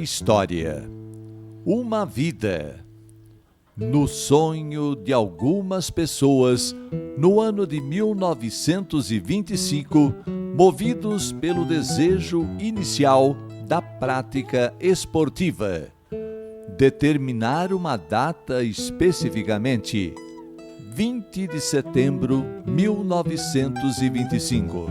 história. Uma vida. No sonho de algumas pessoas, no ano de 1925, movidos pelo desejo inicial da prática esportiva. Determinar uma data especificamente, 20 de setembro de 1925.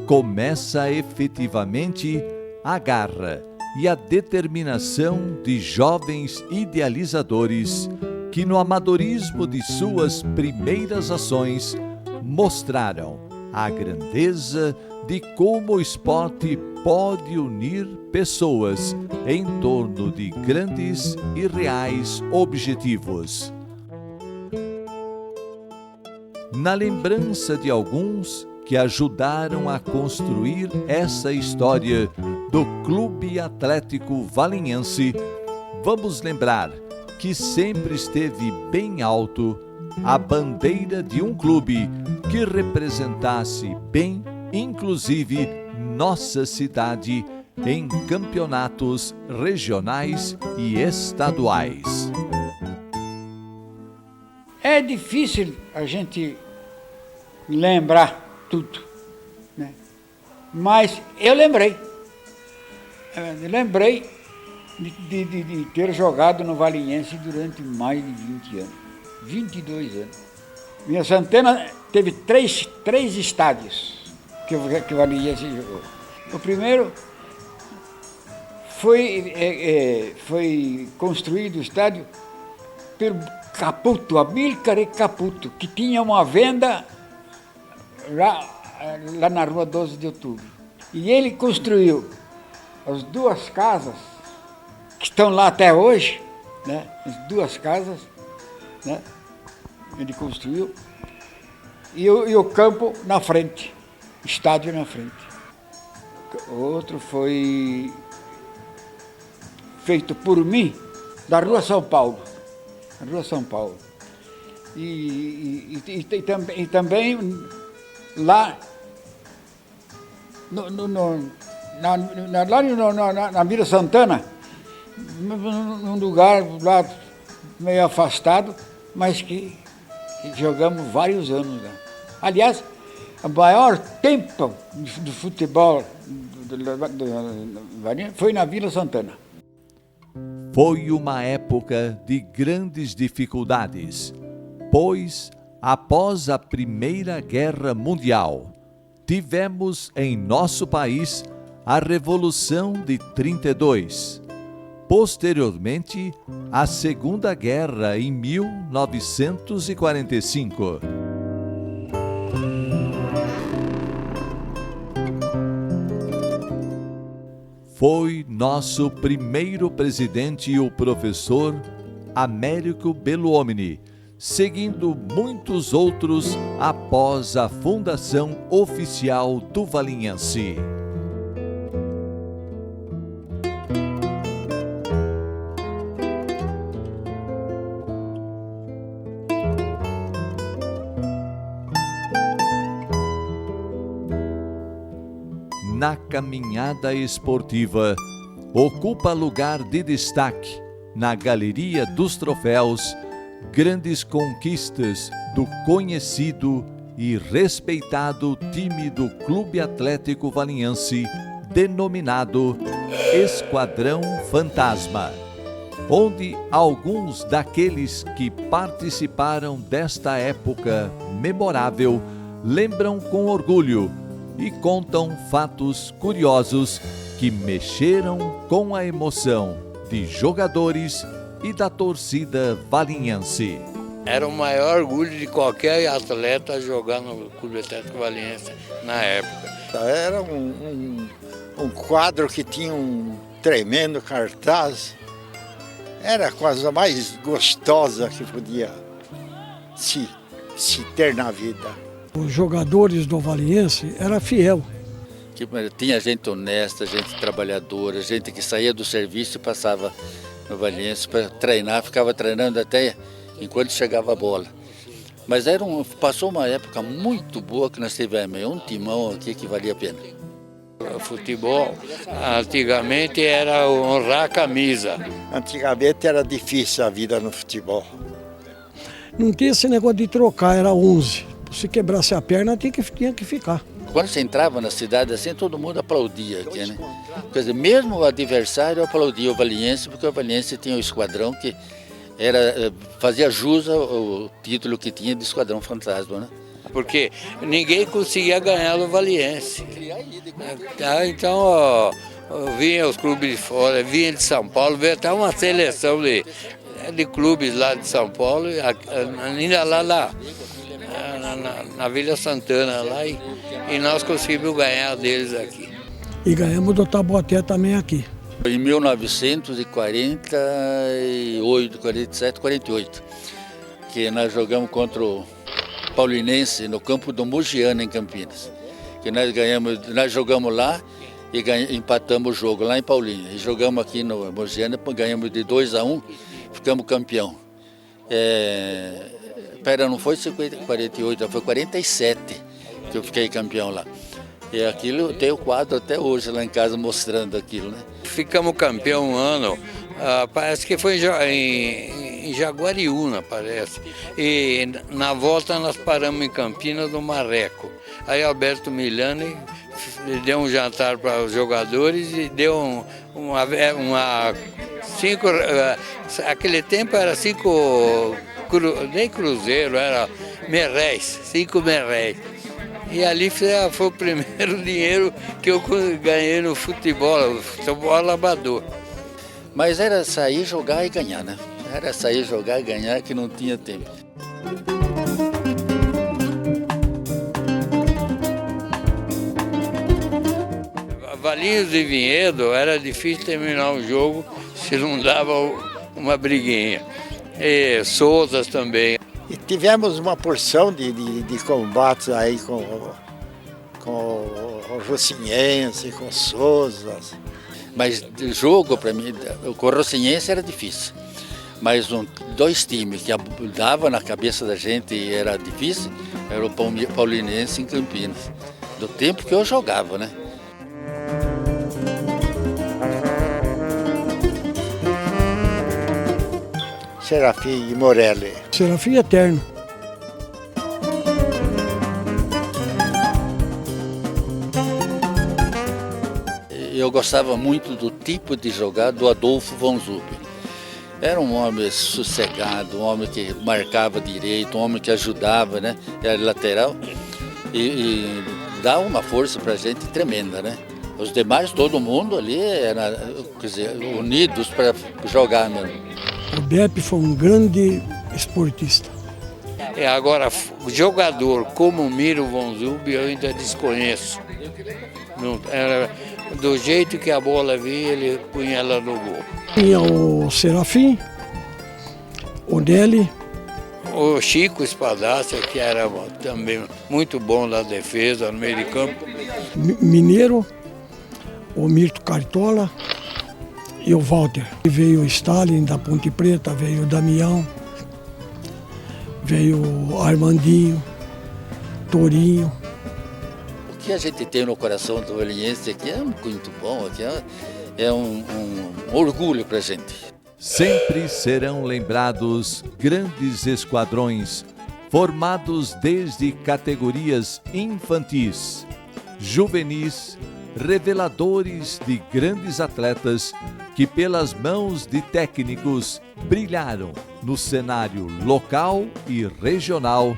Começa efetivamente a garra e a determinação de jovens idealizadores que, no amadorismo de suas primeiras ações, mostraram a grandeza de como o esporte pode unir pessoas em torno de grandes e reais objetivos. Na lembrança de alguns que ajudaram a construir essa história do Clube Atlético Valinhense, vamos lembrar que sempre esteve bem alto a bandeira de um clube que representasse bem, inclusive, nossa cidade em campeonatos regionais e estaduais. É difícil a gente lembrar tudo, né? Mas eu lembrei. De ter jogado no Valinhense durante mais de 20 anos, 22 anos. Minha Santana teve três estádios que o Valinhense jogou. O primeiro foi construído o estádio pelo Caputo, Amílcar Caputo, que tinha uma venda lá na rua 12 de outubro. E ele construiu as duas casas que estão lá até hoje, né? As duas casas, né? Ele construiu, e o campo na frente, estádio na frente. O outro foi feito por mim, da Rua São Paulo. Rua São Paulo. E também lá na Vila Santana, num lugar lá meio afastado, mas que jogamos vários anos lá. Aliás, o maior tempo do futebol foi na Vila Santana. Foi uma época de grandes dificuldades, pois, após a Primeira Guerra Mundial, tivemos em nosso país a Revolução de 32. Posteriormente, a Segunda Guerra em 1945. Foi nosso primeiro presidente, o professor Américo Belluomini, seguindo muitos outros após a fundação oficial do Valinhense. Na caminhada esportiva, ocupa lugar de destaque na Galeria dos Troféus grandes conquistas do conhecido e respeitado time do Clube Atlético Valinhense, denominado Esquadrão Fantasma, onde alguns daqueles que participaram desta época memorável lembram com orgulho e contam fatos curiosos que mexeram com a emoção de jogadores e da torcida valinhense. Era o maior orgulho de qualquer atleta jogar no Clube Atlético Valinhense na época. Era um quadro que tinha um tremendo cartaz. Era a coisa mais gostosa que podia se ter na vida. Os jogadores do Valinhense eram fiel. Tinha gente honesta, gente trabalhadora, gente que saía do serviço e passava no Valinhense para treinar, ficava treinando até enquanto chegava a bola. Mas passou uma época muito boa que nós tivemos um timão aqui que valia a pena. futebol, antigamente era honrar a camisa. Antigamente era difícil a vida no futebol. Não tinha esse negócio de trocar, era 11. Se quebrasse a perna, tinha que ficar. Quando você entrava na cidade assim, todo mundo aplaudia aqui, né? Quer dizer, mesmo o adversário aplaudia o Valiense, porque o Valiense tinha um esquadrão que fazia jus ao título que tinha de Esquadrão Fantasma, né? Porque ninguém conseguia ganhar no Valiense. Então, ó, vinha os clubes de fora, vinha de São Paulo, veio até uma seleção de clubes lá de São Paulo, ainda lá na Vila Santana, lá, e nós conseguimos ganhar deles aqui. E ganhamos do Taubaté também aqui. Em 1948, 47, 48, que nós jogamos contra o Paulinense no campo do Mogiana, em Campinas. Que nós jogamos lá e empatamos o jogo lá em Paulínia. E jogamos aqui no Mogiana, ganhamos de 2-1, ficamos campeão. Não foi 48, foi 47 que eu fiquei campeão lá. E aquilo, tem o quadro até hoje lá em casa mostrando aquilo, né? Ficamos campeão um ano, parece que foi em Jaguariúna, parece. E na volta nós paramos em Campinas, no Marreco. Aí Alberto Milani deu um jantar para os jogadores e deu aquele tempo era 5, nem cruzeiro, era merréis, 5 merréis. E ali foi o primeiro dinheiro que eu ganhei no futebol amador. Mas era sair, jogar e ganhar, né? Era sair, jogar e ganhar que não tinha tempo. Valinhos e Vinhedo era difícil terminar o jogo se não dava uma briguinha. E Souzas também. E tivemos uma porção de combates aí com o Rocinhense, com o Souzas. Mas jogo, para mim, com o Rocinhense era difícil. Mas dois times que dava na cabeça da gente e era difícil, era o Paulinense em Campinas. Do tempo que eu jogava, né? Serafim e Morelli. Serafim eterno. Eu gostava muito do tipo de jogar do Adolfo von Zubel. Era um homem sossegado, um homem que marcava direito, um homem que ajudava, né? Era lateral e dava uma força para a gente tremenda, né? Os demais, todo mundo ali era, quer dizer, unidos para jogar mesmo. O Beppe foi um grande esportista. Agora, jogador como o Miro von Zubel eu ainda desconheço. Não, do jeito que a bola vinha, ele punha ela no gol. Tinha o Serafim, o Nelly. O Chico Espadassa, que era também muito bom na defesa, no meio de campo. Mineiro, o Mirto Cartola e o Walter. Veio o Stalin da Ponte Preta, veio o Damião, veio o Armandinho, Torinho. O que a gente tem no coração do Valiense aqui é muito bom, aqui é um orgulho para a gente. Sempre serão lembrados grandes esquadrões, formados desde categorias infantis, juvenis, reveladores de grandes atletas que pelas mãos de técnicos brilharam no cenário local e regional,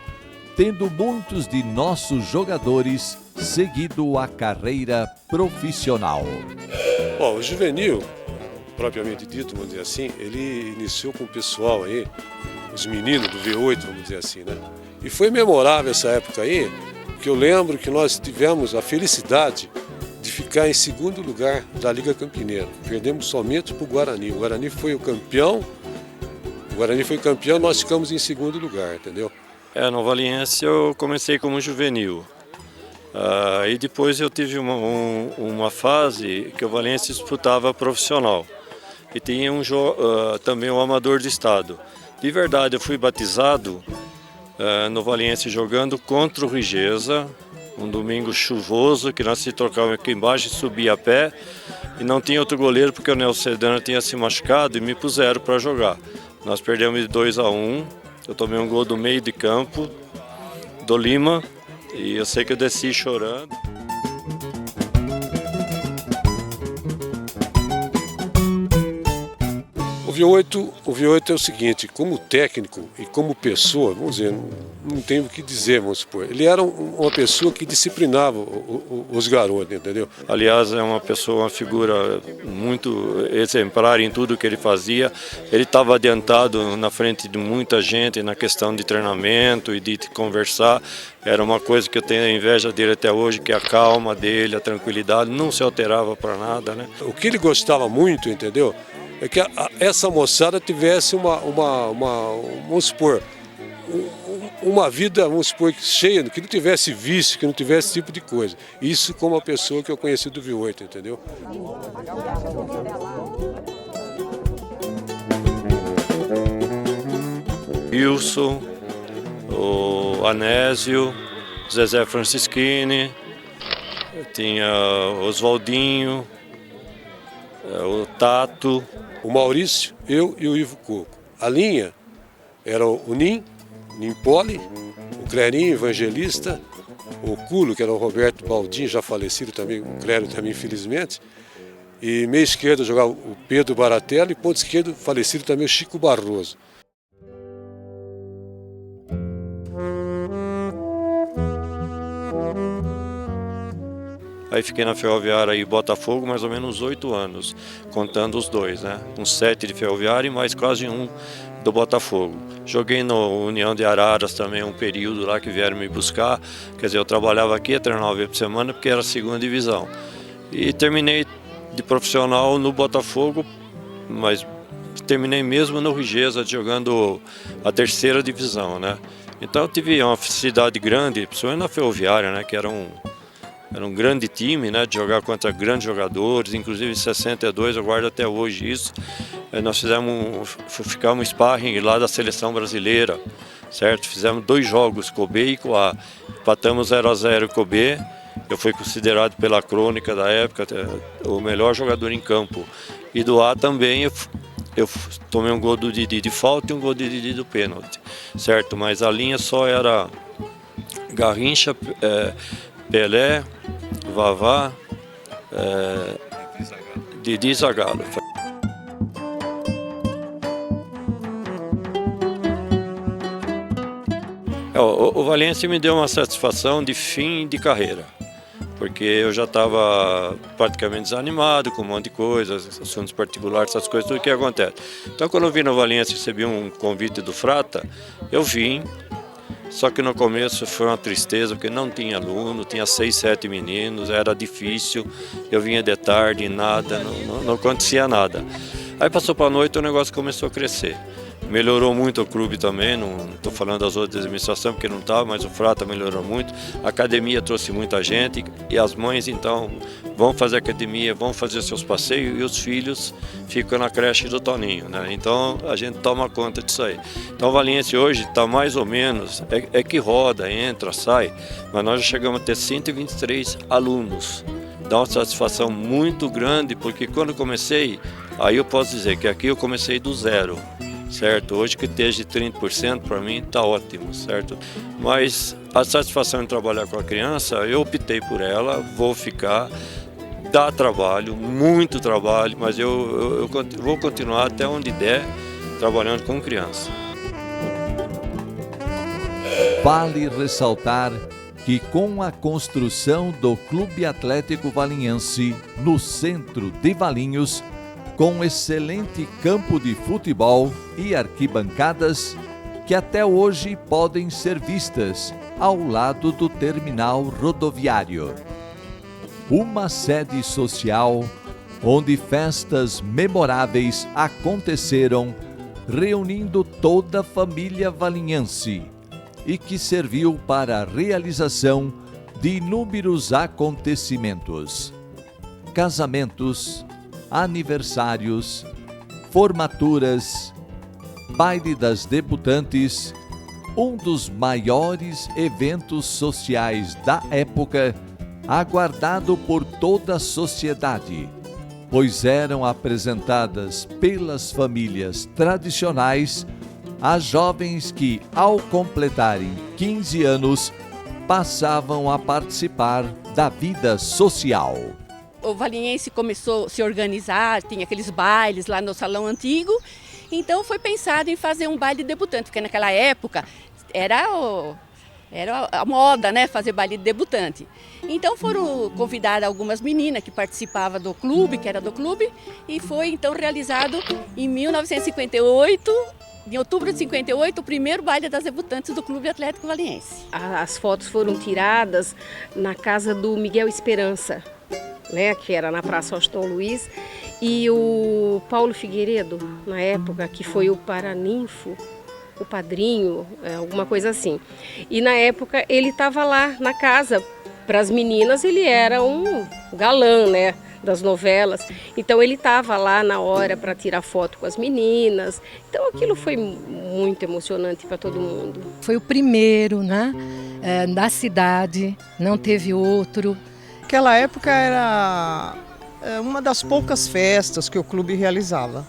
tendo muitos de nossos jogadores seguido a carreira profissional. Bom, o juvenil, propriamente dito, vamos dizer assim, ele iniciou com o pessoal aí, os meninos do V8, vamos dizer assim, né? E foi memorável essa época aí, porque eu lembro que nós tivemos a felicidade de ficar em segundo lugar da Liga Campineira. Perdemos somente para o Guarani. O Guarani foi o campeão, nós ficamos em segundo lugar, entendeu? No Valiense eu comecei como juvenil. E depois eu tive uma fase que o Valiense disputava profissional. E tinha também o amador de estado. De verdade, eu fui batizado no Valiense jogando contra o Rigesa, um domingo chuvoso, que nós se trocávamos aqui embaixo e subia a pé, e não tinha outro goleiro porque o Nelson Sedano tinha se machucado e me puseram para jogar. Nós perdemos de 2-1, eu tomei um gol do meio de campo, do Lima, e eu sei que eu desci chorando. O V8 é o seguinte, como técnico e como pessoa, vamos dizer, não tenho o que dizer, vamos supor. Ele era uma pessoa que disciplinava os garotos, entendeu? Aliás, é uma pessoa, uma figura muito exemplar em tudo que ele fazia. Ele estava adiantado na frente de muita gente na questão de treinamento e de conversar. Era uma coisa que eu tenho inveja dele até hoje, que a calma dele, a tranquilidade, não se alterava para nada, né? O que ele gostava muito, entendeu? É que essa moçada tivesse vamos supor, uma vida, vamos supor, cheia, que não tivesse vício, que não tivesse esse tipo de coisa. Isso como a pessoa que eu conheci do V8, entendeu? Wilson, o Anésio, Zezé Francischini, tinha Oswaldinho, o Tato, o Maurício, eu e o Ivo Coco. A linha era o Nimpoli, o Clerinho, Evangelista, o Culo, que era o Roberto Baldin, já falecido também, o Clério também, infelizmente. E meia esquerda jogava o Pedro Baratelli e ponto esquerdo, falecido também, o Chico Barroso. Aí fiquei na Ferroviária e Botafogo mais ou menos 8 anos, contando os dois, né? Uns 7 de Ferroviária e mais quase um do Botafogo. Joguei no União de Araras também um período lá que vieram me buscar. Quer dizer, eu trabalhava aqui, treinava uma vez por semana porque era a 2ª divisão. E terminei de profissional no Botafogo, mas terminei mesmo no Rigesa, jogando a 3ª divisão, né? Então eu tive uma felicidade grande, principalmente na Ferroviária, né? Que era um grande time, né, de jogar contra grandes jogadores, inclusive em 62, eu guardo até hoje isso. Nós ficamos sparring lá da seleção brasileira, certo? Fizemos 2 jogos, com o B e com a. Empatamos 0-0 com o B. Eu fui considerado pela crônica da época o melhor jogador em campo. E do A também eu tomei um gol do Didi de falta e um gol do Didi do pênalti, certo? Mas a linha só era Garrincha, Pelé, Vavá, Didi Zagallo. O Valiense me deu uma satisfação de fim de carreira, porque eu já estava praticamente desanimado com um monte de coisas, assuntos particulares, essas coisas, tudo que acontece. Então, quando eu vim no Valiense e recebi um convite do Frata, eu vim. Só que no começo foi uma tristeza, porque não tinha aluno, tinha 6, 7 meninos, era difícil, eu vinha de tarde, nada, não acontecia nada. Aí passou para a noite, o negócio começou a crescer. Melhorou muito o clube também, não estou falando das outras administrações porque não estava, mas o Frata melhorou muito. A academia trouxe muita gente e as mães então vão fazer academia, vão fazer seus passeios e os filhos ficam na creche do Toninho, né? Então a gente toma conta disso aí. Então o Valiense hoje está mais ou menos, é que roda, entra, sai, mas nós já chegamos a ter 123 alunos. Dá uma satisfação muito grande, porque quando comecei, aí eu posso dizer que aqui eu comecei do zero. Certo? Hoje que esteja de 30% para mim está ótimo, certo? Mas a satisfação de trabalhar com a criança, eu optei por ela, vou ficar, dá trabalho, muito trabalho, mas eu vou continuar até onde der trabalhando com criança. Vale ressaltar que com a construção do Clube Atlético Valinhense no centro de Valinhos, com excelente campo de futebol e arquibancadas que até hoje podem ser vistas ao lado do terminal rodoviário. Uma sede social onde festas memoráveis aconteceram, reunindo toda a família valinhense e que serviu para a realização de inúmeros acontecimentos, casamentos, aniversários, formaturas, baile das debutantes, um dos maiores eventos sociais da época, aguardado por toda a sociedade, pois eram apresentadas pelas famílias tradicionais as jovens que, ao completarem 15 anos, passavam a participar da vida social. O Valiense começou a se organizar, tinha aqueles bailes lá no salão antigo, então foi pensado em fazer um baile debutante, porque naquela época era a moda, né, fazer baile de debutante. Então foram convidadas algumas meninas que participavam do clube, que era do clube, e foi então realizado em 1958, em outubro de 58, o primeiro baile das debutantes do Clube Atlético Valiense. As fotos foram tiradas na casa do Miguel Esperança, né, que era na Praça Washington Luiz, e o Paulo Figueiredo, na época, que foi o paraninfo, o padrinho, alguma coisa assim. E na época ele estava lá na casa, para as meninas ele era um galã, né, das novelas. Então ele estava lá na hora para tirar foto com as meninas. Então aquilo foi muito emocionante para todo mundo. Foi o primeiro, né, da cidade, não teve outro. Aquela época era uma das poucas festas que o clube realizava.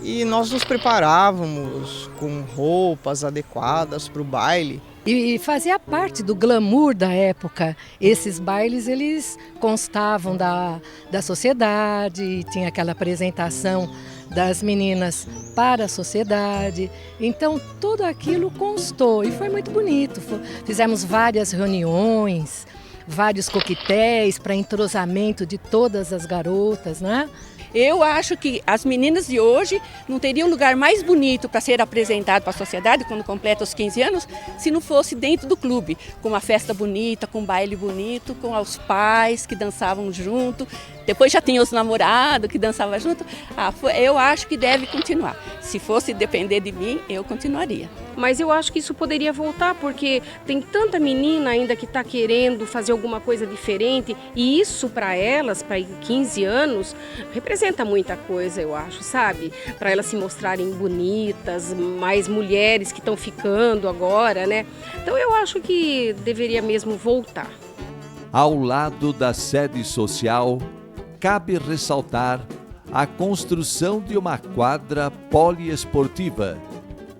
E nós nos preparávamos com roupas adequadas para o baile. E fazia parte do glamour da época. Esses bailes, eles constavam da sociedade, tinha aquela apresentação das meninas para a sociedade. Então, tudo aquilo constou e foi muito bonito. Fizemos várias reuniões, vários coquetéis para entrosamento de todas as garotas, né? Eu acho que as meninas de hoje não teriam lugar mais bonito para ser apresentado para a sociedade quando completa os 15 anos, se não fosse dentro do clube, com uma festa bonita, com um baile bonito, com os pais que dançavam junto, depois já tinha os namorados que dançavam junto. Eu acho que deve continuar. Se fosse depender de mim, eu continuaria. Mas eu acho que isso poderia voltar, porque tem tanta menina ainda que está querendo fazer alguma coisa diferente, e isso para elas, para 15 anos, representa muita coisa, eu acho, sabe? Para elas se mostrarem bonitas, mais mulheres que estão ficando agora, né? Então eu acho que deveria mesmo voltar. Ao lado da sede social, cabe ressaltar a construção de uma quadra poliesportiva,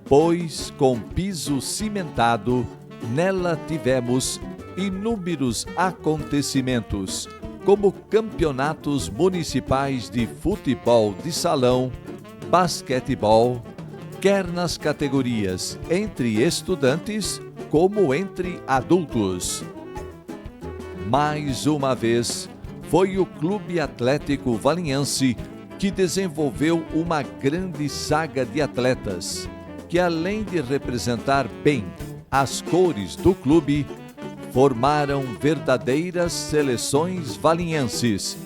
pois com piso cimentado, nela tivemos inúmeros acontecimentos, como campeonatos municipais de futebol de salão, basquetebol, quer nas categorias entre estudantes como entre adultos. Mais uma vez, foi o Clube Atlético Valiense que desenvolveu uma grande saga de atletas, que além de representar bem as cores do clube, formaram verdadeiras seleções valienses,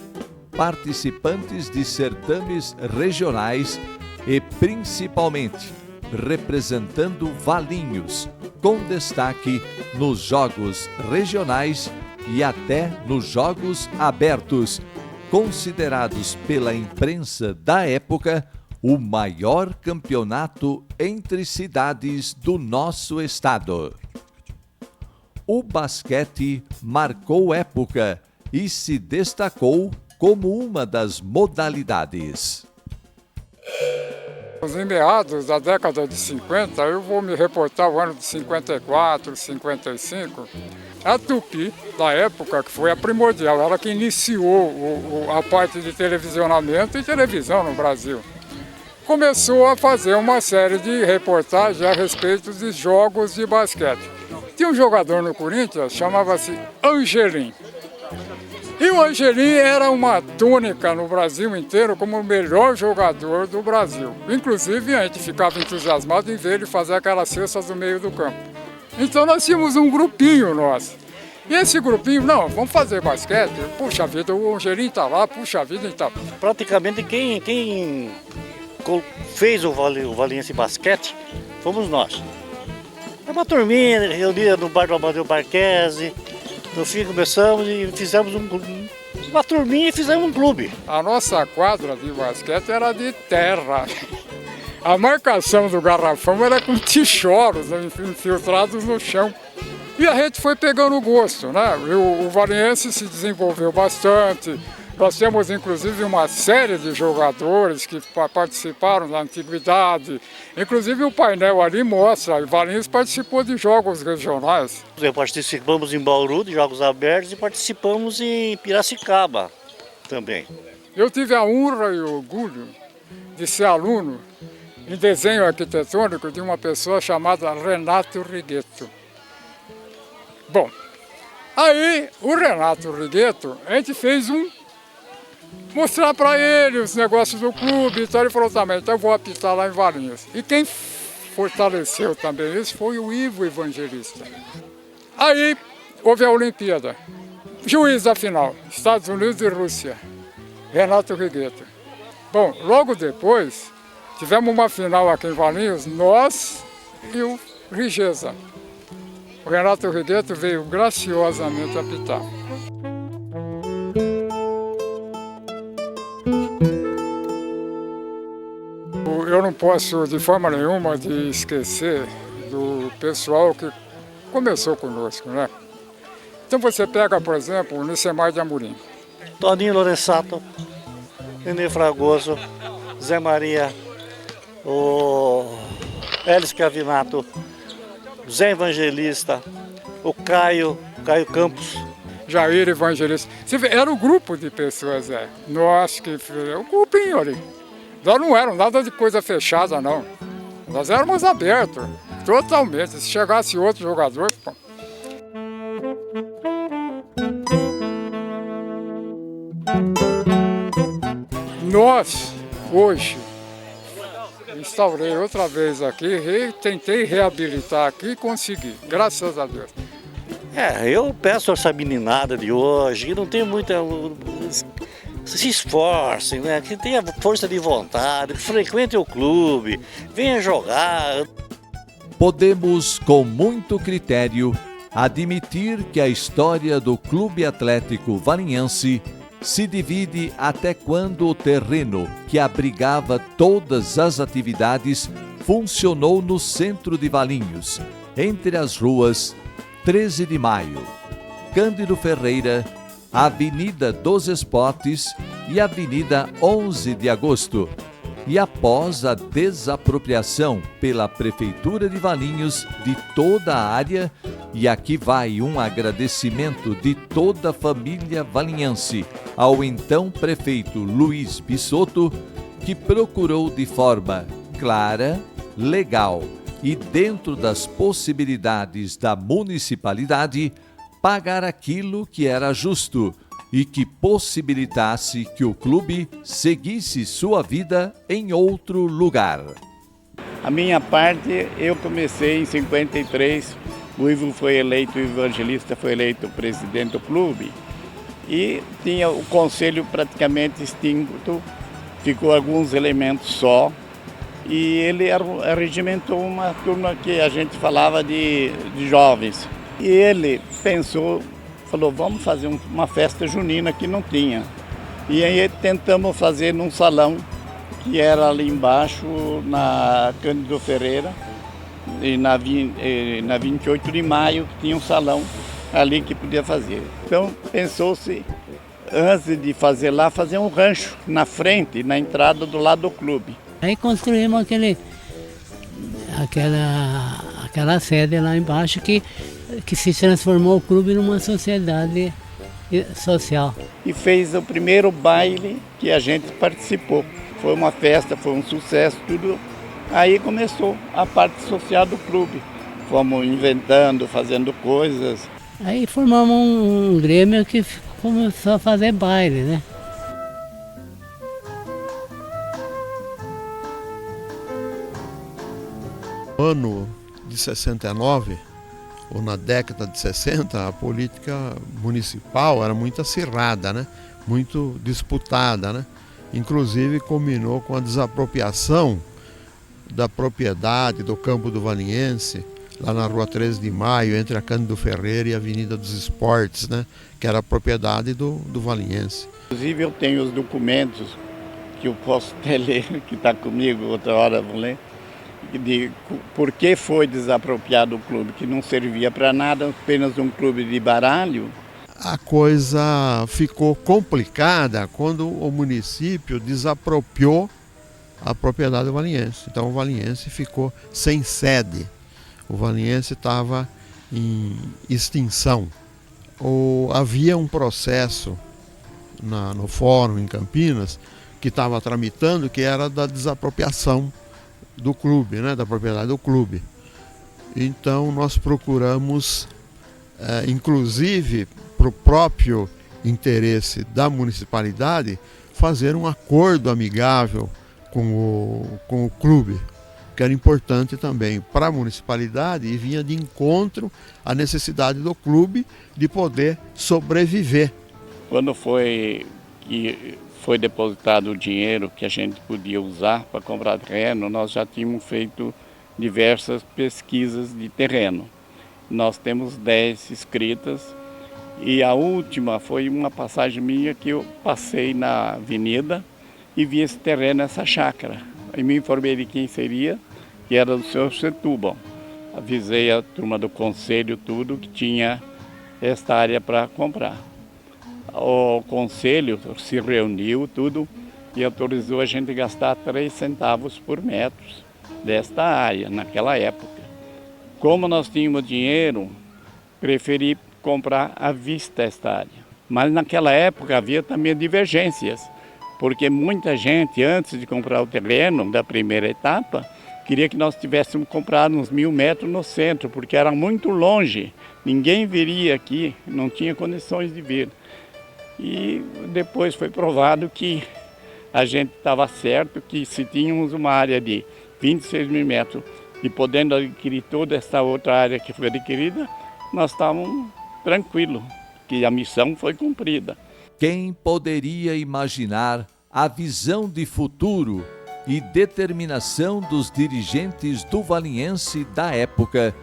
participantes de certames regionais e principalmente representando Valinhos, com destaque nos jogos regionais e até nos jogos abertos, considerados pela imprensa da época o maior campeonato entre cidades do nosso estado. O basquete marcou época e se destacou como uma das modalidades. Em meados da década de 50, eu vou me reportar o ano de 54, 55, a Tupi, da época, que foi a primordial, ela que iniciou a parte de televisionamento e televisão no Brasil, começou a fazer uma série de reportagens a respeito de jogos de basquete. Tinha um jogador no Corinthians, chamava-se Angelim. E o Angelim era uma tônica no Brasil inteiro como o melhor jogador do Brasil. Inclusive, a gente ficava entusiasmado em ver ele fazer aquelas cestas no meio do campo. Então nós tínhamos um grupinho nosso. E esse grupinho, não, vamos fazer basquete. Puxa vida, o Angelim tá lá, puxa vida e tal. Praticamente quem fez o Valiense Basquete fomos nós. É uma turminha reunida no bar do Amadeu Barquese. No fim começamos e fizemos uma turminha e fizemos um clube. A nossa quadra de basquete era de terra. A marcação do garrafão era com tijolos, né, infiltrados no chão. E a gente foi pegando gosto, né? O Valiense se desenvolveu bastante. Nós temos, inclusive, uma série de jogadores que participaram na antiguidade. Inclusive, o painel ali mostra, o Valiense participou de jogos regionais. Participamos em Bauru, de Jogos Abertos, e participamos em Piracicaba também. Eu tive a honra e o orgulho de ser aluno em desenho arquitetônico de uma pessoa chamada Renato Righetto. Bom, aí o Renato Righetto, a gente fez mostrar para ele os negócios do clube, então ele falou também, então eu vou apitar lá em Valinhos. E quem fortaleceu também isso foi o Ivo Evangelista. Aí houve a Olimpíada, juiz da final, Estados Unidos e Rússia, Renato Righetto. Bom, logo depois, tivemos uma final aqui em Valinhos, nós e o Rigeza. O Renato Righetto veio graciosamente apitar. Eu não posso, de forma nenhuma, de esquecer do pessoal que começou conosco, né? Então você pega, por exemplo, o Nicemar de Amorim. Toninho Lorenzato, Nenê Fragoso, Zé Maria, o Hélice Cavinato, Zé Evangelista, o Caio Campos. Jair Evangelista. Era um grupo de pessoas, nós que um grupinho ali. Nós não éramos nada de coisa fechada, não. Nós éramos abertos, totalmente. Se chegasse outro jogador... Pô. Nós, hoje, instaurei outra vez aqui, tentei reabilitar aqui e consegui, graças a Deus. Eu peço essa meninada de hoje, que não tem muita... Se esforcem, né? Que tenha força de vontade, que frequente o clube, venha jogar. Podemos, com muito critério, admitir que a história do Clube Atlético Valinhense se divide até quando o terreno que abrigava todas as atividades funcionou no centro de Valinhos, entre as ruas 13 de Maio, Cândido Ferreira, Avenida dos Esportes e Avenida 11 de Agosto. E após a desapropriação pela Prefeitura de Valinhos de toda a área, e aqui vai um agradecimento de toda a família valinhense ao então prefeito Luiz Bisotto, que procurou de forma clara, legal e dentro das possibilidades da municipalidade pagar aquilo que era justo e que possibilitasse que o clube seguisse sua vida em outro lugar. A minha parte, eu comecei em 53, o Ivo foi eleito, o Evangelista foi eleito presidente do clube e tinha o conselho praticamente extinto, ficou alguns elementos só e ele regimentou uma turma que a gente falava de jovens. E ele pensou, falou, vamos fazer uma festa junina que não tinha. E aí tentamos fazer num salão que era ali embaixo, na Cândido Ferreira, e na 28 de Maio, que tinha um salão ali que podia fazer. Então pensou-se, antes de fazer lá, fazer um rancho na frente, na entrada do lado do clube. Aí construímos aquela sede lá embaixo que se transformou o clube numa sociedade social. E fez o primeiro baile que a gente participou. Foi uma festa, foi um sucesso, tudo. Aí começou a parte social do clube. Fomos inventando, fazendo coisas. Aí formamos um grêmio que começou a fazer baile, né? No ano de 69, ou na década de 60, a política municipal era muito acirrada, né? Muito disputada, né? Inclusive combinou com a desapropriação da propriedade do Campo do Valinhense, lá na rua 13 de Maio, entre a Cândido Ferreira e a Avenida dos Esportes, né? Que era a propriedade do Valinhense. Inclusive eu tenho os documentos que eu posso até ler, que está comigo, outra hora vou ler, de por que foi desapropriado o clube, que não servia para nada, apenas um clube de baralho. A coisa ficou complicada quando o município desapropriou a propriedade do Valiense. Então o Valiense ficou sem sede. O Valiense estava em extinção. Havia um processo no fórum em Campinas que estava tramitando, que era da desapropriação do clube, né, da propriedade do clube. Então nós procuramos, inclusive para o próprio interesse da municipalidade, fazer um acordo amigável com o clube, que era importante também para a municipalidade e vinha de encontro à necessidade do clube de poder sobreviver. Quando foi depositado o dinheiro que a gente podia usar para comprar terreno, nós já tínhamos feito diversas pesquisas de terreno. Nós temos 10 escritas e a última foi uma passagem minha que eu passei na avenida e vi esse terreno, essa chácara. E me informei de quem seria, que era do senhor Setúbal. Avisei a turma do conselho tudo que tinha esta área para comprar. O conselho se reuniu tudo e autorizou a gente gastar 3 centavos por metro desta área, naquela época. Como nós tínhamos dinheiro, preferi comprar à vista esta área. Mas naquela época havia também divergências, porque muita gente, antes de comprar o terreno da primeira etapa, queria que nós tivéssemos comprado uns 1000 metros no centro, porque era muito longe, ninguém viria aqui, não tinha condições de vir. E depois foi provado que a gente estava certo, que se tínhamos uma área de 26 mil metros e podendo adquirir toda essa outra área que foi adquirida, nós estávamos tranquilos, que a missão foi cumprida. Quem poderia imaginar a visão de futuro e determinação dos dirigentes do Valiense da época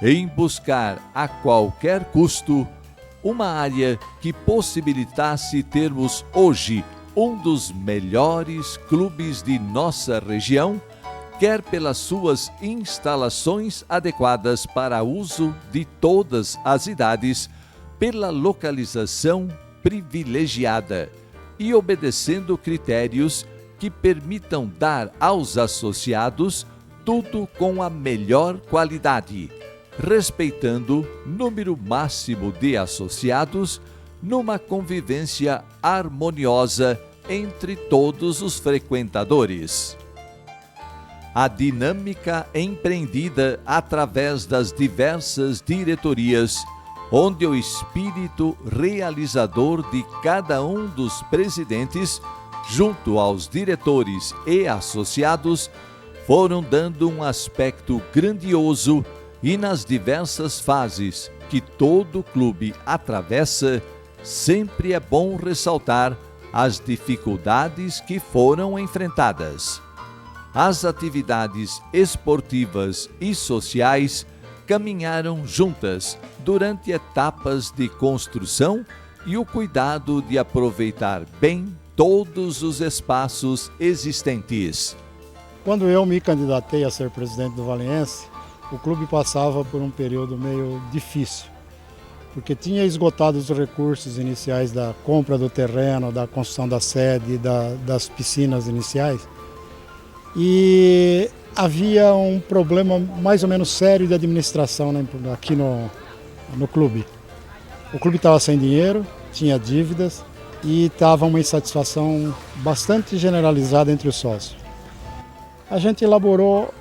em buscar a qualquer custo uma área que possibilitasse termos hoje um dos melhores clubes de nossa região, quer pelas suas instalações adequadas para uso de todas as idades, pela localização privilegiada e obedecendo critérios que permitam dar aos associados tudo com a melhor qualidade, respeitando número máximo de associados numa convivência harmoniosa entre todos os frequentadores. A dinâmica empreendida através das diversas diretorias, onde o espírito realizador de cada um dos presidentes, junto aos diretores e associados, foram dando um aspecto grandioso e nas diversas fases que todo clube atravessa, sempre é bom ressaltar as dificuldades que foram enfrentadas. As atividades esportivas e sociais caminharam juntas durante etapas de construção e o cuidado de aproveitar bem todos os espaços existentes. Quando eu me candidatei a ser presidente do Valiense, o clube passava por um período meio difícil, porque tinha esgotado os recursos iniciais da compra do terreno, da construção da sede, das piscinas iniciais, e havia um problema mais ou menos sério de administração, né, aqui no clube. O clube estava sem dinheiro, tinha dívidas e estava uma insatisfação bastante generalizada entre os sócios. A gente elaborou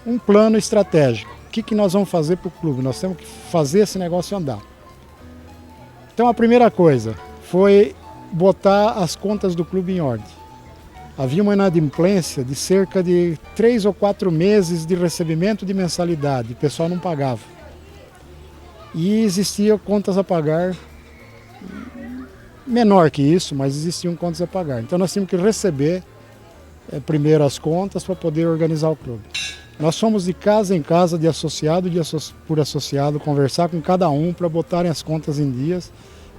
um plano estratégico. O que nós vamos fazer para o clube? Nós temos que fazer esse negócio andar. Então a primeira coisa foi botar as contas do clube em ordem. Havia uma inadimplência de cerca de 3 ou 4 meses de recebimento de mensalidade, o pessoal não pagava. E existiam contas a pagar, menor que isso, mas existiam contas a pagar. Então nós tínhamos que receber primeiro as contas para poder organizar o clube. Nós fomos de casa em casa, de associado por associado, conversar com cada um para botarem as contas em dias,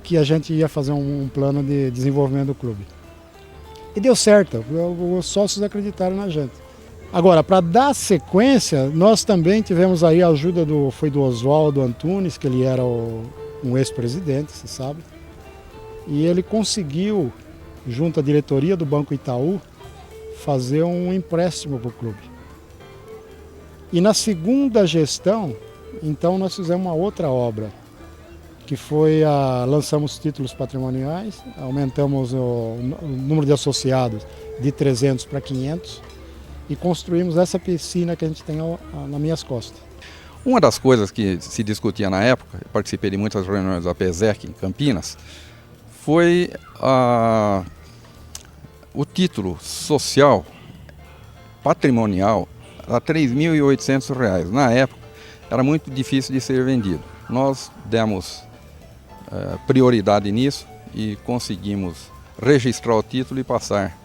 que a gente ia fazer um plano de desenvolvimento do clube. E deu certo, os sócios acreditaram na gente. Agora, para dar sequência, nós também tivemos aí a ajuda do Oswaldo Antunes, que ele era um ex-presidente, você sabe. E ele conseguiu, junto à diretoria do Banco Itaú, fazer um empréstimo para o clube. E na segunda gestão, então nós fizemos uma outra obra, que foi lançamos títulos patrimoniais, aumentamos o número de associados de 300 para 500 e construímos essa piscina que a gente tem nas minhas costas. Uma das coisas que se discutia na época, eu participei de muitas reuniões da PESEC em Campinas, foi o título social patrimonial a R$ 3.800. Na época era muito difícil de ser vendido. Nós demos prioridade nisso e conseguimos registrar o título e passar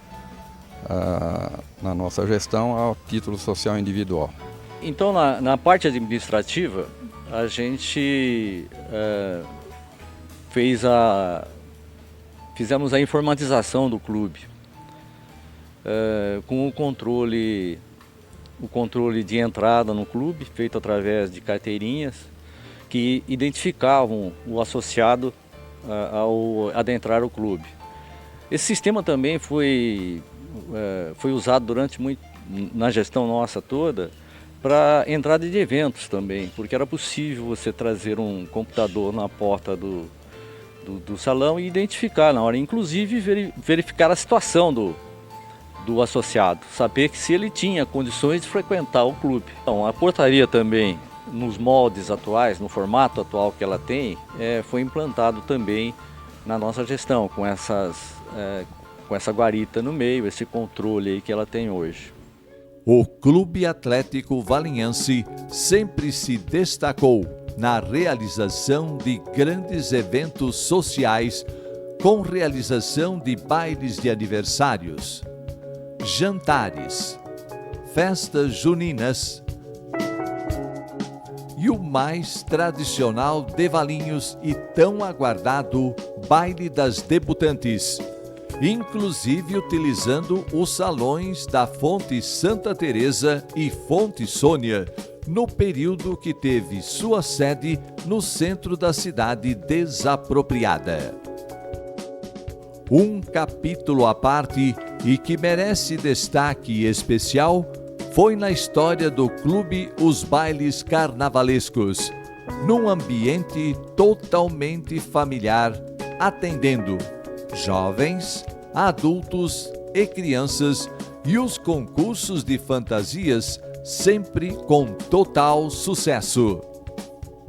na nossa gestão ao título social individual. Então, na parte administrativa, a gente fizemos a informatização do clube, com o controle de entrada no clube, feito através de carteirinhas, que identificavam o associado ao adentrar o clube. Esse sistema também foi usado na gestão nossa toda para entrada de eventos também, porque era possível você trazer um computador na porta do salão e identificar na hora, inclusive verificar a situação do associado, saber que se ele tinha condições de frequentar o clube. Então, a portaria também, nos moldes atuais, no formato atual que ela tem, foi implantado também na nossa gestão, com essa guarita no meio, esse controle aí que ela tem hoje. O Clube Atlético Valinhense sempre se destacou na realização de grandes eventos sociais, com realização de bailes de aniversários, jantares, festas juninas e o mais tradicional de Valinhos e tão aguardado Baile das Debutantes, inclusive utilizando os salões da Fonte Santa Teresa e Fonte Sônia, no período que teve sua sede no centro da cidade desapropriada. Um capítulo à parte e que merece destaque especial foi na história do clube Os Bailes Carnavalescos, num ambiente totalmente familiar, atendendo jovens, adultos e crianças, e os concursos de fantasias sempre com total sucesso.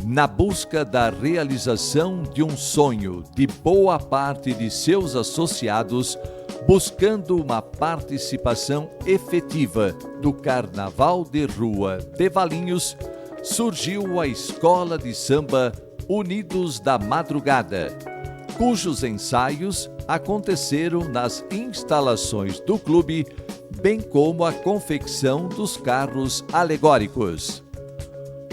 Na busca da realização de um sonho de boa parte de seus associados, buscando uma participação efetiva do Carnaval de Rua de Valinhos, surgiu a Escola de Samba Unidos da Madrugada, cujos ensaios aconteceram nas instalações do clube, bem como a confecção dos carros alegóricos.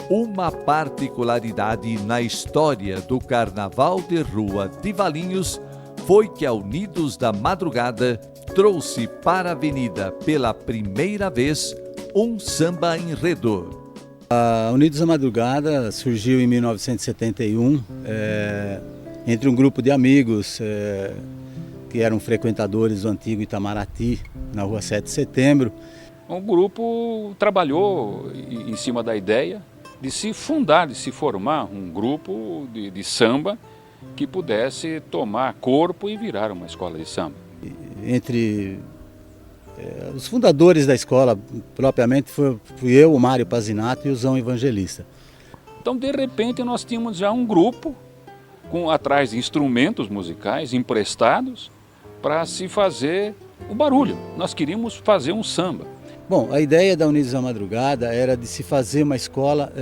Uma particularidade na história do Carnaval de Rua de Valinhos foi que a Unidos da Madrugada trouxe para a avenida pela primeira vez um samba enredo. A Unidos da Madrugada surgiu em 1971, entre um grupo de amigos que eram frequentadores do antigo Itamaraty, na rua 7 de Setembro. O grupo trabalhou em cima da ideia de se fundar, de se formar um grupo de samba que pudesse tomar corpo e virar uma escola de samba. Entre os fundadores da escola, propriamente, fui eu, o Mário Pazinato e o Zão Evangelista. Então, de repente, nós tínhamos já um grupo atrás de instrumentos musicais emprestados para se fazer o barulho. Nós queríamos fazer um samba. Bom, a ideia da Unidos da Madrugada era de se fazer uma escola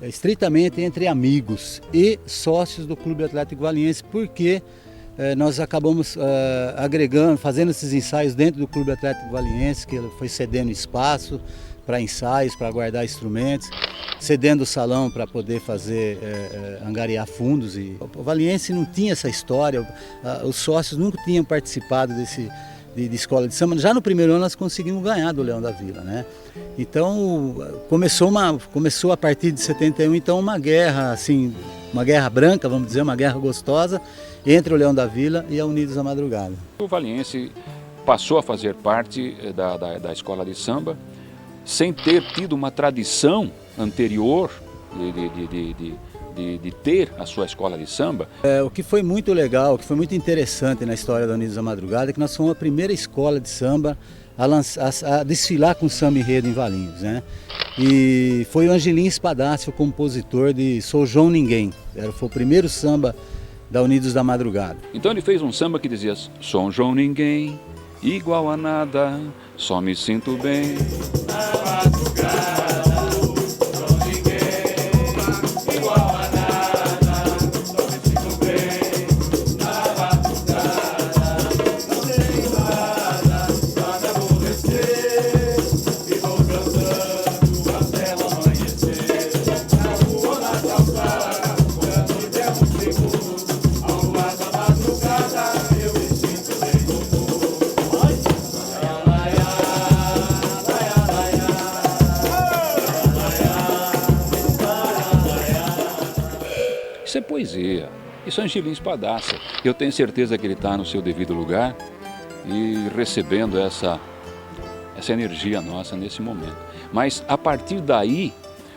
estritamente entre amigos e sócios do Clube Atlético Valinhense, porque nós acabamos agregando, fazendo esses ensaios dentro do Clube Atlético Valinhense, que foi cedendo espaço para ensaios, para guardar instrumentos, cedendo o salão para poder fazer, angariar fundos. E o Valinhense não tinha essa história, os sócios nunca tinham participado de escola de samba. Já no primeiro ano nós conseguimos ganhar do Leão da Vila, né? Então começou a partir de 71 então uma guerra, assim, uma guerra branca, vamos dizer, uma guerra gostosa entre o Leão da Vila e a Unidos da Madrugada. O Valiense passou a fazer parte da escola de samba sem ter tido uma tradição anterior de ter a sua escola de samba. O que foi muito legal, o que foi muito interessante na história da Unidos da Madrugada é que nós fomos a primeira escola de samba a desfilar com samba enredo em Valinhos, né? E foi o Angelim Espadassi, o compositor de Sou João Ninguém. Foi o primeiro samba da Unidos da Madrugada. Então ele fez um samba que dizia: sou um João Ninguém, igual a nada, só me sinto bem. Na madrugada, João Ninguém, igual a nada, só me sinto bem. Na madrugada, não tenho nada pra me aborrecer, e vou cantando até o amanhecer. Na rua, na calçada, quando der um segundo, ao luar da madrugada, eu me sinto bem no mundo. Isso é poesia, isso é Angelim Espadassi. Eu tenho certeza que ele está no seu devido lugar e recebendo essa energia nossa nesse momento. Mas a partir daí,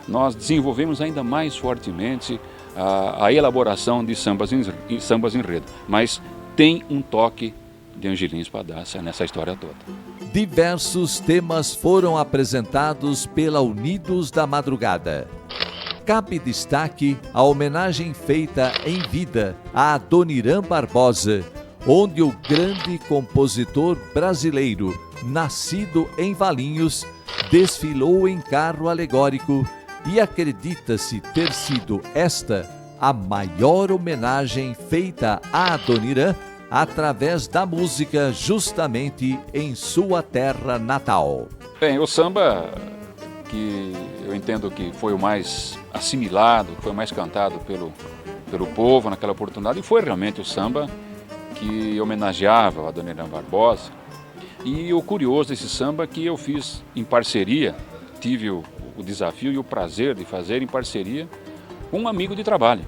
nós desenvolvemos ainda mais fortemente a elaboração de sambas enredo. Mas tem um toque de Angelim Espadassi nessa história toda. Diversos temas foram apresentados pela Unidos da Madrugada. Cabe destaque a homenagem feita em vida a Adoniran Barbosa, onde o grande compositor brasileiro, nascido em Valinhos, desfilou em carro alegórico e acredita-se ter sido esta a maior homenagem feita a Adoniran através da música justamente em sua terra natal. Bem, o samba que eu entendo que foi o mais assimilado, que foi o mais cantado pelo povo naquela oportunidade, e foi realmente o samba que homenageava o Adoniran Barbosa. E o curioso desse samba é que eu fiz em parceria, tive o desafio e o prazer de fazer em parceria com um amigo de trabalho,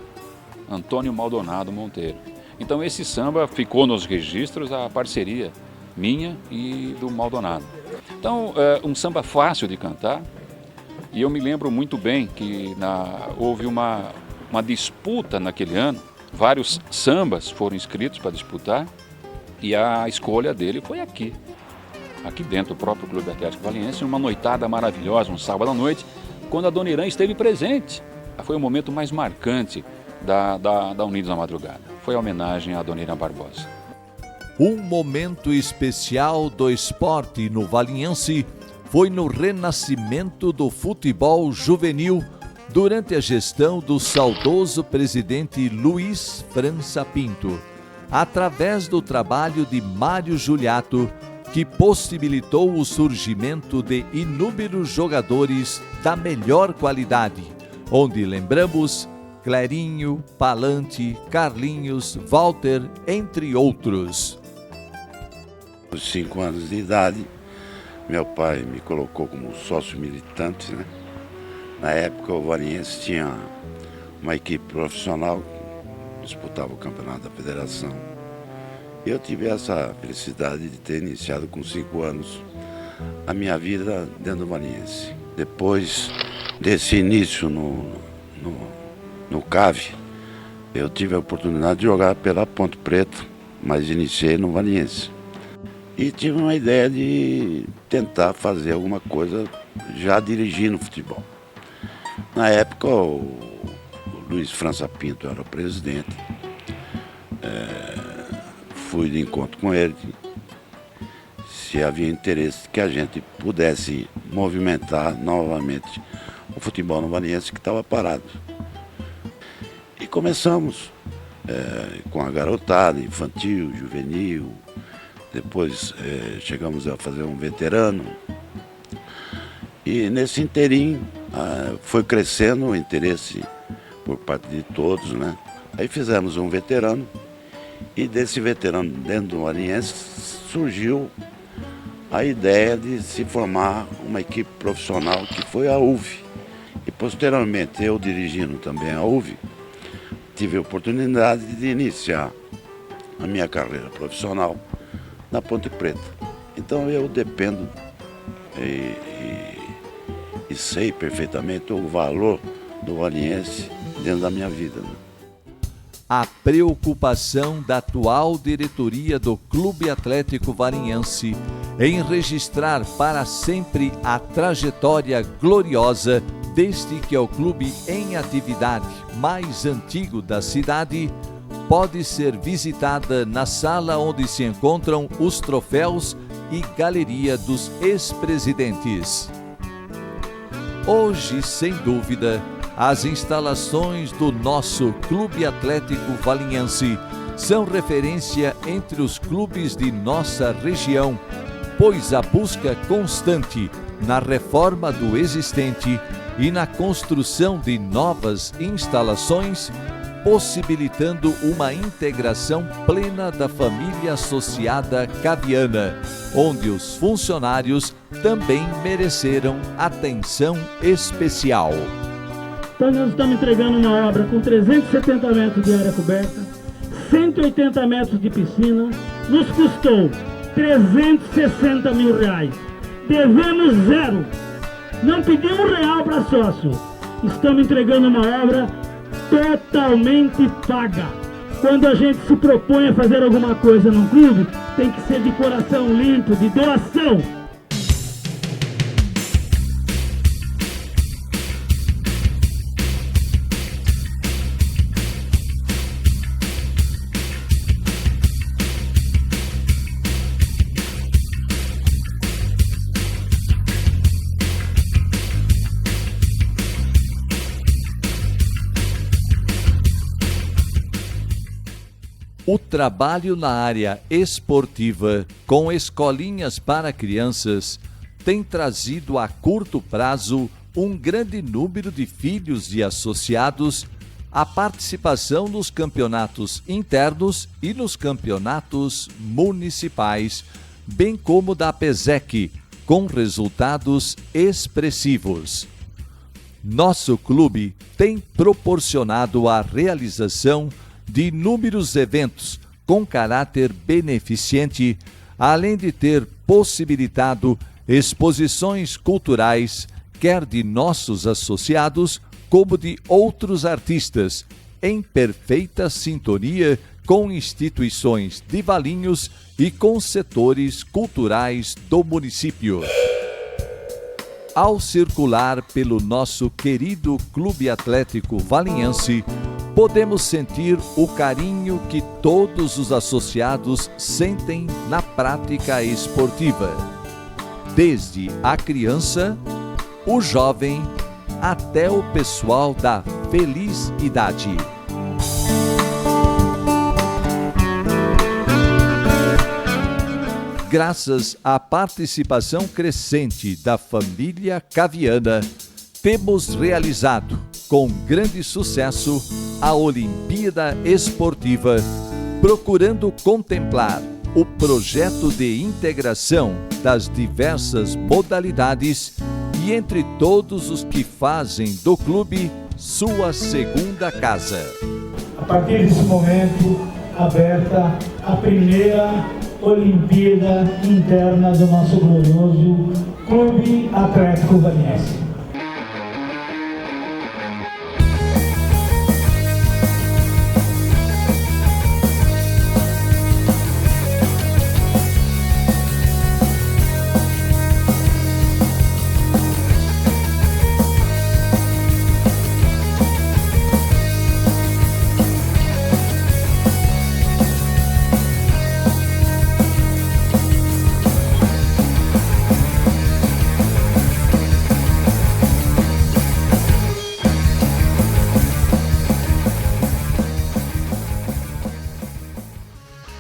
Antônio Maldonado Monteiro. Então esse samba ficou nos registros, a parceria minha e do Maldonado. Então é um samba fácil de cantar, e eu me lembro muito bem que houve uma disputa naquele ano, vários sambas foram inscritos para disputar, e a escolha dele foi aqui dentro do próprio Clube Atlético Valiense, numa noitada maravilhosa, um sábado à noite, quando a Adoniran esteve presente. Foi o momento mais marcante da Unidos da Madrugada. Foi a homenagem a Adoniran Barbosa. Um momento especial do esporte no Valiense foi no renascimento do futebol juvenil durante a gestão do saudoso presidente Luiz França Pinto, através do trabalho de Mário Juliato, que possibilitou o surgimento de inúmeros jogadores da melhor qualidade, onde lembramos Clerinho, Palante, Carlinhos, Walter, entre outros. Aos 5 anos de idade, meu pai me colocou como sócio militante, né? Na época o Valiense tinha uma equipe profissional que disputava o campeonato da federação. E eu tive essa felicidade de ter iniciado com 5 anos a minha vida dentro do Valiense. Depois desse início no CAV, eu tive a oportunidade de jogar pela Ponte Preta, mas iniciei no Valiense. E tive uma ideia de tentar fazer alguma coisa já dirigindo futebol. Na época, o Luiz França Pinto era o presidente. Fui de encontro com ele, se havia interesse que a gente pudesse movimentar novamente o futebol no Valiense, que estava parado. E começamos com a garotada, infantil, juvenil, depois chegamos a fazer um veterano. E nesse inteirinho foi crescendo o interesse por parte de todos, né? Aí fizemos um veterano, e desse veterano dentro do Valiense surgiu a ideia de se formar uma equipe profissional, que foi a UV. E posteriormente, eu dirigindo também a UV, tive a oportunidade de iniciar a minha carreira profissional na Ponte Preta. Então eu dependo e sei perfeitamente o valor do valiense dentro da minha vida. A preocupação da atual diretoria do Clube Atlético Valinhense em registrar para sempre a trajetória gloriosa desde que é o clube em atividade mais antigo da cidade pode ser visitada na sala onde se encontram os troféus e galeria dos ex-presidentes. Hoje, sem dúvida, as instalações do nosso Clube Atlético Valinhense são referência entre os clubes de nossa região, pois a busca constante na reforma do existente e na construção de novas instalações, possibilitando uma integração plena da família associada caviana, onde os funcionários também mereceram atenção especial. Então nós estamos entregando uma obra com 370 metros de área coberta, 180 metros de piscina, nos custou R$360 mil. Devemos zero, não pedimos R$1 para sócio, estamos entregando uma obra totalmente paga. Quando a gente se propõe a fazer alguma coisa num clube, tem que ser de coração limpo, de doação. O trabalho na área esportiva com escolinhas para crianças tem trazido a curto prazo um grande número de filhos e associados à participação nos campeonatos internos e nos campeonatos municipais, bem como da PESEC, com resultados expressivos. Nosso clube tem proporcionado a realização de inúmeros eventos com caráter beneficente, além de ter possibilitado exposições culturais, quer de nossos associados, como de outros artistas, em perfeita sintonia com instituições de Valinhos e com setores culturais do município. Ao circular pelo nosso querido Clube Atlético Valinhense, podemos sentir o carinho que todos os associados sentem na prática esportiva, desde a criança, o jovem, até o pessoal da feliz idade. Graças à participação crescente da família caviana, temos realizado, com grande sucesso, a Olimpíada Esportiva, procurando contemplar o projeto de integração das diversas modalidades e entre todos os que fazem do clube sua segunda casa. A partir desse momento, aberta a primeira Olimpíada Interna do nosso glorioso Clube Atlético Valinhense.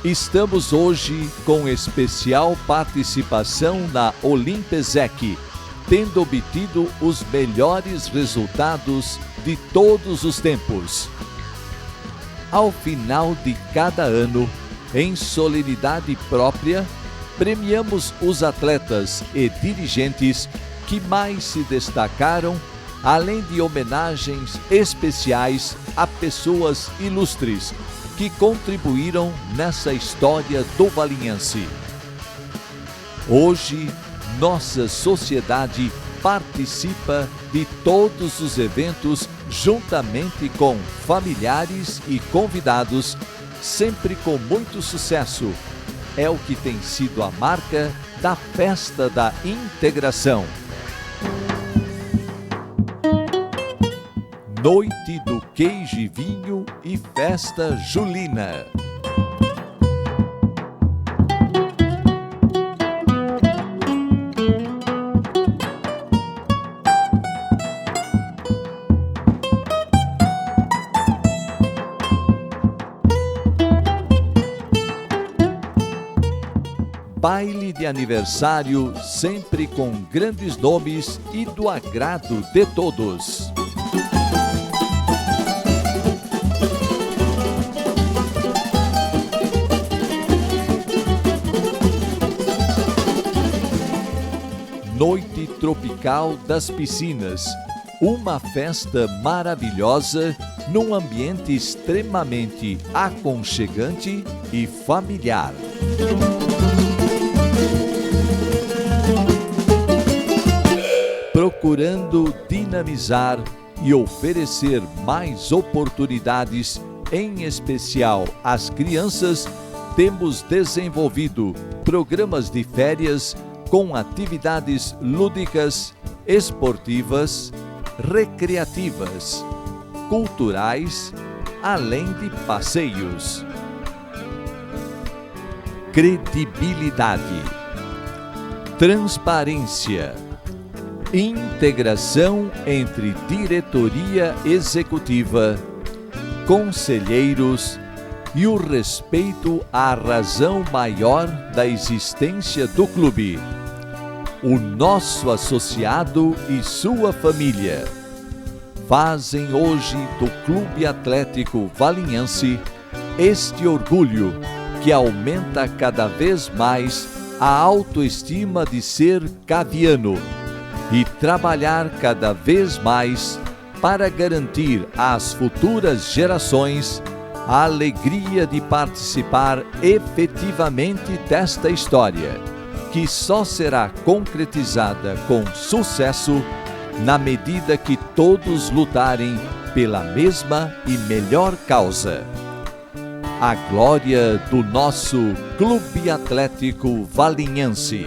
Estamos hoje com especial participação na Olimpesec, tendo obtido os melhores resultados de todos os tempos. Ao final de cada ano, em solenidade própria, premiamos os atletas e dirigentes que mais se destacaram, além de homenagens especiais a pessoas ilustres que contribuíram nessa história do Valinhense. Hoje, nossa sociedade participa de todos os eventos juntamente com familiares e convidados, sempre com muito sucesso. É o que tem sido a marca da Festa da Integração. Noite do Queijo e Vinho e Festa Julina. Baile de aniversário sempre com grandes nomes e do agrado de todos. Noite Tropical das Piscinas, uma festa maravilhosa num ambiente extremamente aconchegante e familiar. Procurando dinamizar e oferecer mais oportunidades, em especial às crianças, temos desenvolvido programas de férias com atividades lúdicas, esportivas, recreativas, culturais, além de passeios. Credibilidade, transparência, integração entre diretoria executiva, conselheiros e o respeito à razão maior da existência do clube, o nosso associado e sua família, fazem hoje do Clube Atlético Valinhense este orgulho que aumenta cada vez mais a autoestima de ser caviano e trabalhar cada vez mais para garantir às futuras gerações a alegria de participar efetivamente desta história, que só será concretizada com sucesso na medida que todos lutarem pela mesma e melhor causa. A glória do nosso Clube Atlético Valinhense.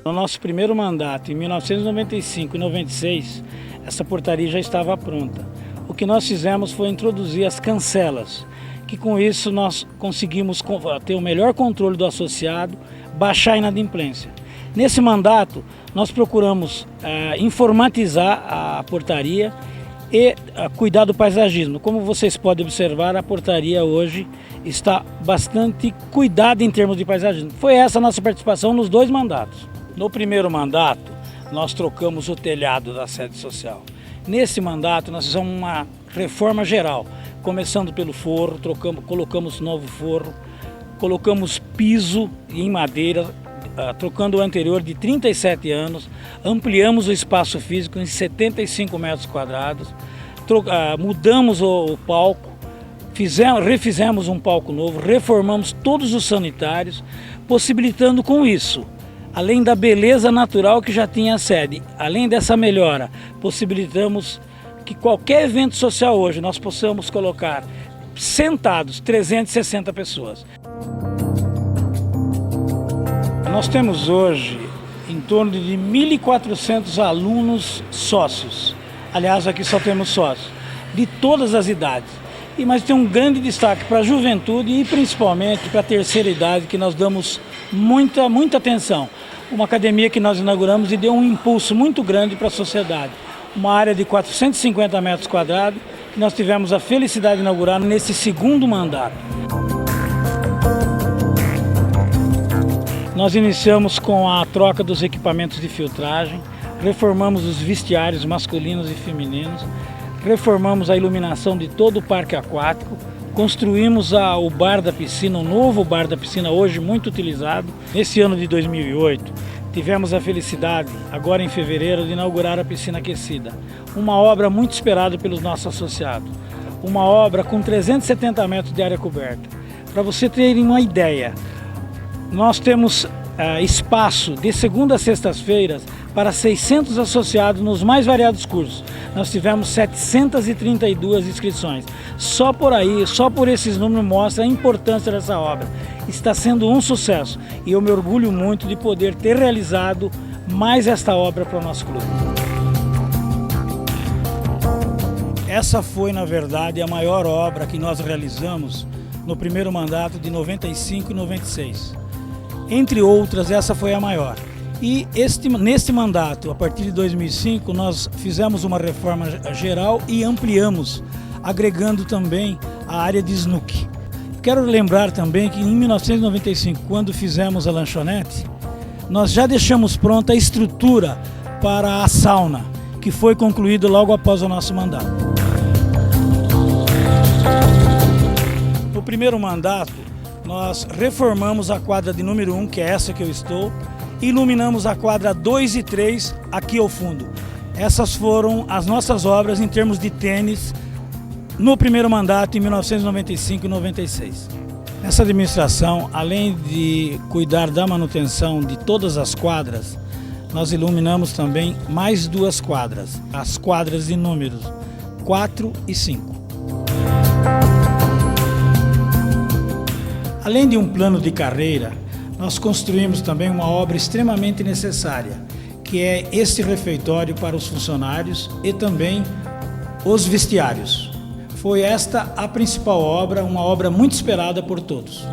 No nosso primeiro mandato, em 1995 e 96, essa portaria já estava pronta. O que nós fizemos foi introduzir as cancelas, que com isso nós conseguimos ter o melhor controle do associado, baixar a inadimplência. Nesse mandato, nós procuramos informatizar a portaria e cuidar do paisagismo. Como vocês podem observar, a portaria hoje está bastante cuidada em termos de paisagismo. Foi essa a nossa participação nos dois mandatos. No primeiro mandato, nós trocamos o telhado da sede social. Nesse mandato, nós fizemos uma reforma geral, começando pelo forro, colocamos novo forro, colocamos piso em madeira, trocando o anterior de 37 anos, ampliamos o espaço físico em 75 metros quadrados, mudamos o palco, refizemos um palco novo, reformamos todos os sanitários, possibilitando com isso, além da beleza natural que já tinha a sede, além dessa melhora, possibilitamos que qualquer evento social hoje nós possamos colocar sentados 360 pessoas. Nós temos hoje em torno de 1.400 alunos sócios. Aliás, aqui só temos sócios, de todas as idades. Mas tem um grande destaque para a juventude e principalmente para a terceira idade, que nós damos muita atenção. Uma academia que nós inauguramos e deu um impulso muito grande para a sociedade. Uma área de 450 metros quadrados, que nós tivemos a felicidade de inaugurar nesse segundo mandato. Nós iniciamos com a troca dos equipamentos de filtragem, reformamos os vestiários masculinos e femininos, reformamos a iluminação de todo o parque aquático, construímos o bar da piscina, um novo bar da piscina, hoje muito utilizado. Nesse ano de 2008, tivemos a felicidade, agora em fevereiro, de inaugurar a piscina aquecida. Uma obra muito esperada pelos nossos associados. Uma obra com 370 metros de área coberta. Para você terem uma ideia, nós temos espaço de segunda a sextas-feiras para 600 associados nos mais variados cursos. Nós tivemos 732 inscrições. Só por aí, só por esses números mostra a importância dessa obra. Está sendo um sucesso e eu me orgulho muito de poder ter realizado mais esta obra para o nosso clube. Essa foi, na verdade, a maior obra que nós realizamos no primeiro mandato de 95 e 96. Entre outras, essa foi a maior. E neste mandato, a partir de 2005, nós fizemos uma reforma geral e ampliamos, agregando também a área de snooker. Quero lembrar também que em 1995, quando fizemos a lanchonete, nós já deixamos pronta a estrutura para a sauna, que foi concluída logo após o nosso mandato. No primeiro mandato, nós reformamos a quadra de número 1, que é essa que eu estou, e iluminamos a quadra 2 e 3 aqui ao fundo. Essas foram as nossas obras em termos de tênis no primeiro mandato, em 1995 e 96. Essa administração, além de cuidar da manutenção de todas as quadras, nós iluminamos também mais 2 quadras, as quadras de números 4 e 5. Além de um plano de carreira, nós construímos também uma obra extremamente necessária, que é este refeitório para os funcionários e também os vestiários. Foi esta a principal obra, uma obra muito esperada por todos.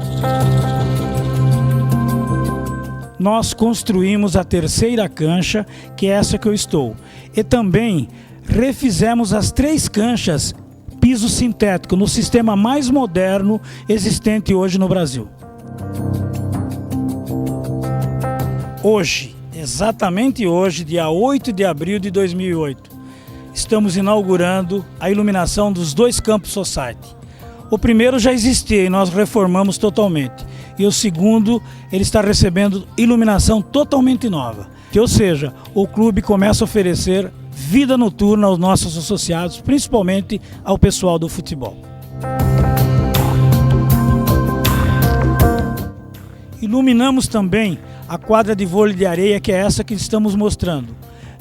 Nós construímos a terceira cancha, que é essa que eu estou, e também refizemos as 3 canchas piso sintético, no sistema mais moderno existente hoje no Brasil. Hoje, exatamente hoje, dia 8 de abril de 2008, estamos inaugurando a iluminação dos 2 campos Society. O primeiro já existia e nós reformamos totalmente. E o segundo, ele está recebendo iluminação totalmente nova. Ou seja, o clube começa a oferecer vida noturna aos nossos associados, principalmente ao pessoal do futebol. Iluminamos também a quadra de vôlei de areia, que é essa que estamos mostrando.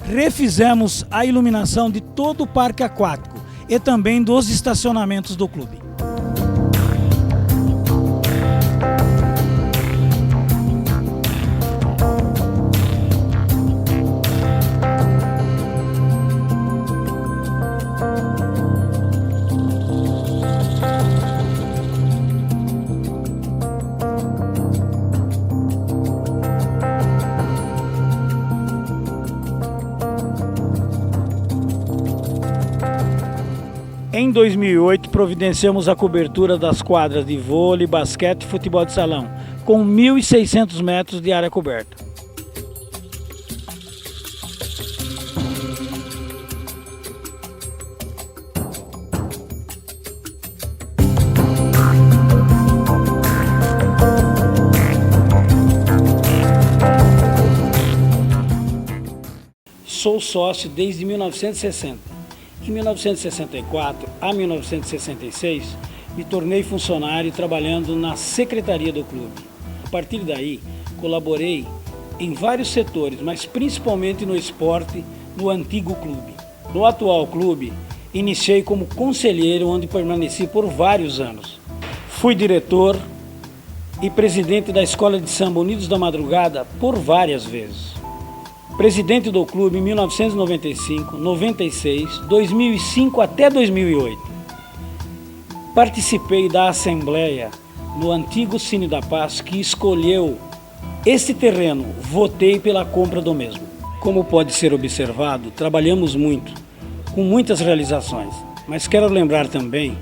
Refizemos a iluminação de todo o parque aquático e também dos estacionamentos do clube. Em 2008, providenciamos a cobertura das quadras de vôlei, basquete e futebol de salão, com 1.600 metros de área coberta. Sou sócio desde 1960. Em 1964 a 1966, me tornei funcionário trabalhando na secretaria do clube. A partir daí, colaborei em vários setores, mas principalmente no esporte, no antigo clube. No atual clube, iniciei como conselheiro, onde permaneci por vários anos. Fui diretor e presidente da Escola de Samba Unidos da Madrugada por várias vezes. Presidente do clube em 1995, 96, 2005 até 2008. Participei da assembleia no antigo Cine da Paz, que escolheu este terreno. Votei pela compra do mesmo. Como pode ser observado, trabalhamos muito, com muitas realizações. Mas quero lembrar também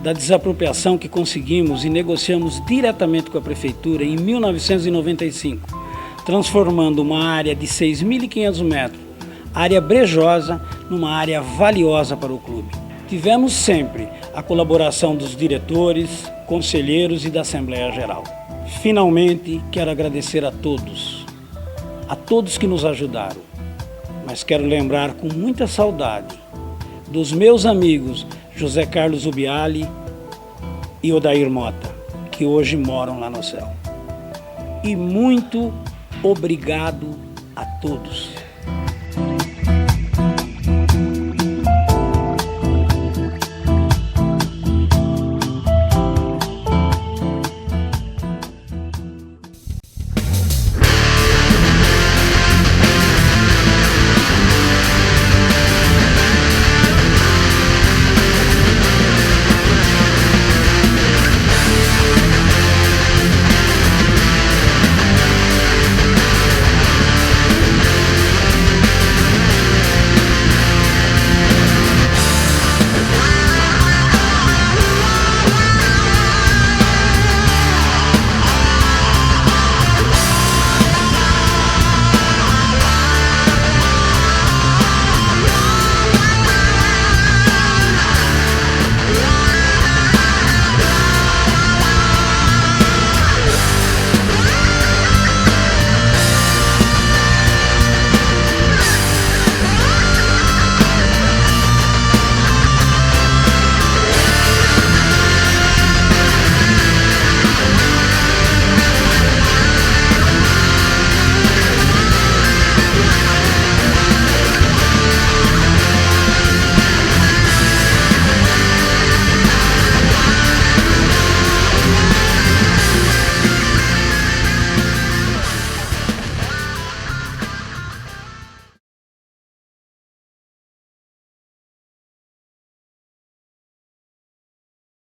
da desapropriação que conseguimos e negociamos diretamente com a prefeitura em 1995. Transformando uma área de 6.500 metros, área brejosa, numa área valiosa para o clube. Tivemos sempre a colaboração dos diretores, conselheiros e da Assembleia Geral. Finalmente, quero agradecer a todos que nos ajudaram, mas quero lembrar com muita saudade dos meus amigos José Carlos Ubiali e Odair Mota, que hoje moram lá no céu. E muito obrigado a todos.